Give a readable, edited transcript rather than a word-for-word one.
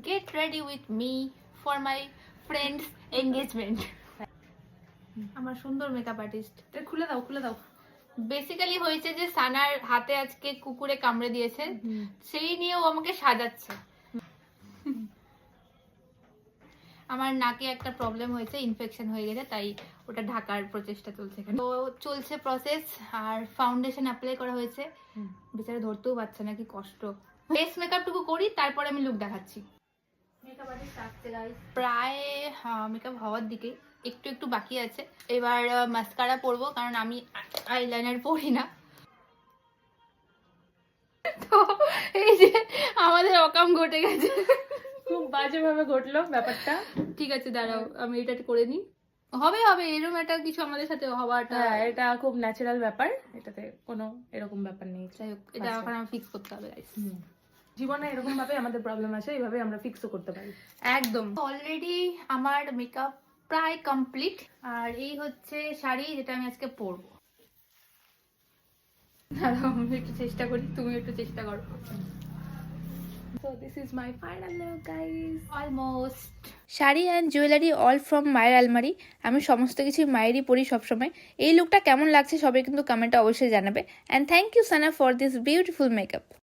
Get ready with me for my friend's engagement. আমার সুন্দর makeup artist. খুলে দাও খুলে দাও। বেসিক্যালি হয়েছে যে সানার হাতে আজকে কুকুরে কামড়ে দিয়েছে, সেই নিয়েও আমাকে সাজাচ্ছে। আমার নাকে একটা প্রবলেম হয়েছে, ইনফেকশন হয়ে গেছে, তাই ওটা ঢাকার প্রচেষ্টা চলছে এখানে। তো চলছে প্রসেস, আর ফাউন্ডেশন অ্যাপ্লাই করা হয়েছে। বেচারা ধরতেও পারছে না, কি কষ্ট। বেস মেকআপটুকু করি, তারপরে আমি লুক দেখাচ্ছি। মেকআপ আর্টিস্ট আসছে গাইস, প্রায় মেকআপ হওয়ার দিকে, একটু একটু বাকি আছে। এবার মাস্কারা পরবো, কারণ আমি আইলাইনার পরি না। তো এই যে আমাদের অকাম ঘটে গেছে, খুব বাজেভাবে ঘটলো ব্যাপারটা। ঠিক আছে দাঁড়াও, আমি এটা করে নিই। হবে হবে, এরকম একটা কিছু আমাদের সাথে হওয়াটা, এটা খুব ন্যাচারাল ব্যাপার, এটাতে কোনো এরকম ব্যাপার নেই। যাই হোক, এটা এখন আমার ফিক্স করতে হবে গাইস। জীবনে এরকম ভাবে আমাদের প্রবলেম আসে, এইভাবে আমরা ফিক্সও করতে পারি। একদম। অলরেডি আমার মেকআপ প্রায় কমপ্লিট, আর এই হচ্ছে শাড়ি যেটা আমি আজকে পরবো। দাঁড়াও আমি একটু চেষ্টা করি, তুমি একটু চেষ্টা করো। So this is my final look guys. Almost. Sari and jewellery all from মায়ের আলমারি। আমি সমস্ত কিছুই মায়েরই পরি সবসময়। এই লুকটা কেমন লাগছে সবাই কিন্তু কমেন্টে অবশ্যই জানাবে। And thank you Sana for this beautiful makeup.